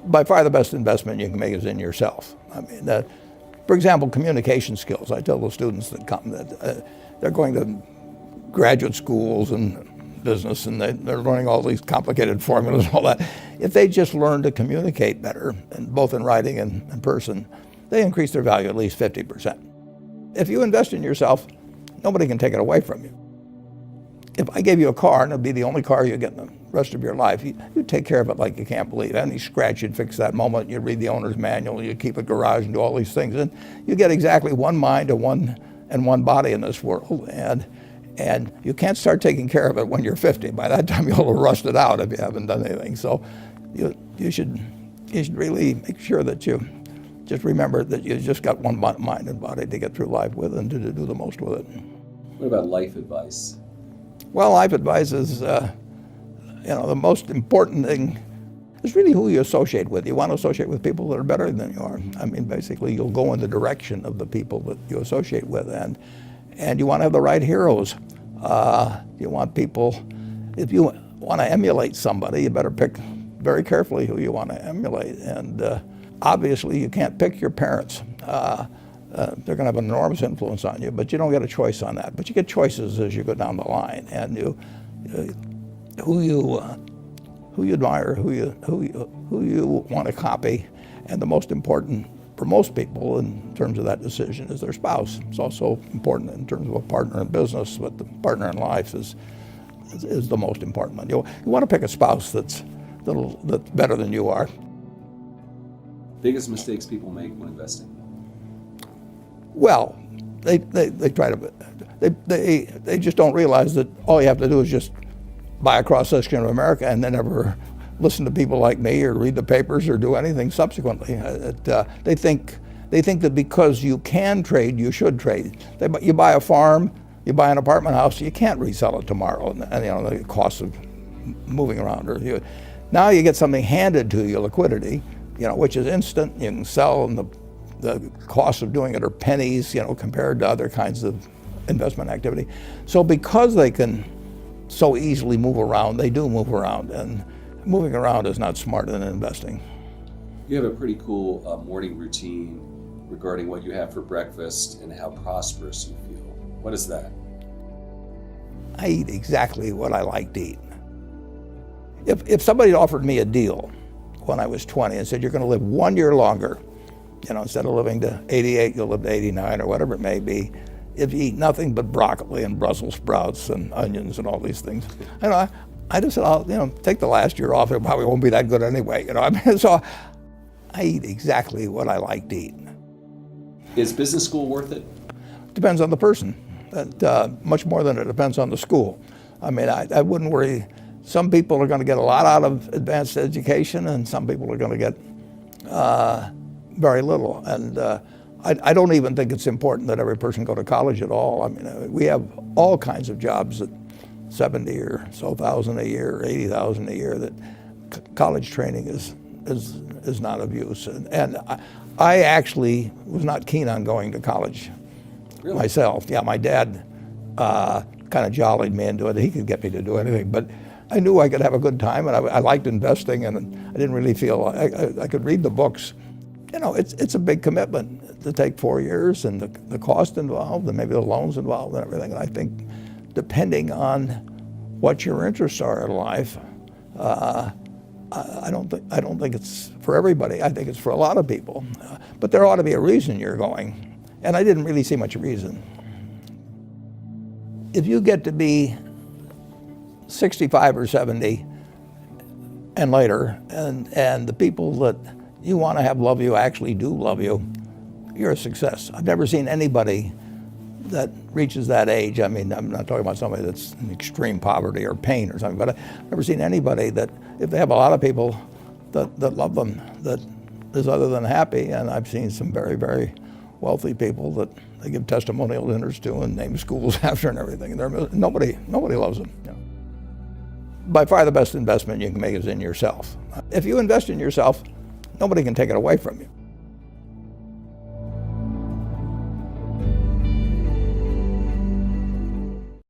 By far the best investment you can make is in yourself. I mean, for example, communication skills. I tell the students that come that they're going to graduate schools and business, and they're learning all these complicated formulas and all that. If they just learn to communicate better, and both in writing and in person, they increase their value at least 50%. If you invest in yourself, nobody can take it away from you. If I gave you a car, and it'd be the only car you get in the rest of your life, you'd take care of it like you can't believe. Any scratch, you'd fix that moment. You'd read the owner's manual. You'd keep a garage and do all these things. And you get exactly one mind and one body in this world. And you can't start taking care of it when you're 50. By that time, you'll have rusted out if you haven't done anything. So you should really make sure that you just remember that you just got one mind and body to get through life with and to do the most with it. What about life advice? Well, life advice is, the most important thing is really who you associate with. You want to associate with people that are better than you are. I mean, basically, you'll go in the direction of the people that you associate with, and you want to have the right heroes. You want people, if you want to emulate somebody, you better pick very carefully who you want to emulate. And obviously, you can't pick your parents. They're going to have an enormous influence on you, but you don't get a choice on that. But you get choices as you go down the line, and who you admire, who you want to copy, and the most important for most people in terms of that decision is their spouse. It's also important in terms of a partner in business, but the partner in life is the most important one. You want to pick a spouse that's better than you are. Biggest mistakes people make when investing? Well, they try to, they just don't realize that all you have to do is just buy a cross-section of America and then never listen to people like me or read the papers or do anything subsequently. They think that because you can trade, you should trade. You buy a farm, you buy an apartment house, you can't resell it tomorrow, and the cost of moving around. Now you get something handed to you, liquidity, which is instant. You can sell, and the cost of doing it are pennies, compared to other kinds of investment activity. So because they can so easily move around, they do move around, and moving around is not smarter than investing. You have a pretty cool morning routine regarding what you have for breakfast and how prosperous you feel. What is that? I eat exactly what I like to eat. If somebody offered me a deal when I was 20 and said, you're going to live 1 year longer, instead of living to 88, you'll live to 89 or whatever it may be, if you eat nothing but broccoli and Brussels sprouts and onions and all these things. I just said, I'll take the last year off. It probably won't be that good anyway. So I eat exactly what I like to eat. Is business school worth it? Depends on the person. Much more than it depends on the school. I mean, I wouldn't worry. Some people are going to get a lot out of advanced education, and some people are going to get very little. And I don't even think it's important that every person go to college at all. I mean, we have all kinds of jobs at 70 or so thousand a year, 80,000 a year, that college training is not of use. And I actually was not keen on going to college myself. Yeah, my dad kind of jollied me into it. He could get me to do anything, but I knew I could have a good time, and I liked investing, and I didn't really feel I could read the books. It's a big commitment to take 4 years, and the cost involved, and maybe the loans involved, and everything. And I think, depending on what your interests are in life, I don't think it's for everybody. I think it's for a lot of people, but there ought to be a reason you're going, and I didn't really see much reason. If you get to be 65 or 70 and later, and the people that you want to have love you actually do love you, you're a success. I've never seen anybody that reaches that age. I mean, I'm not talking about somebody that's in extreme poverty or pain or something, but I've never seen anybody that, if they have a lot of people that love them, that is other than happy. And I've seen some very, very wealthy people that they give testimonial dinners to and name schools after and everything. And nobody loves them. By far the best investment you can make is in yourself. If you invest in yourself, nobody can take it away from you.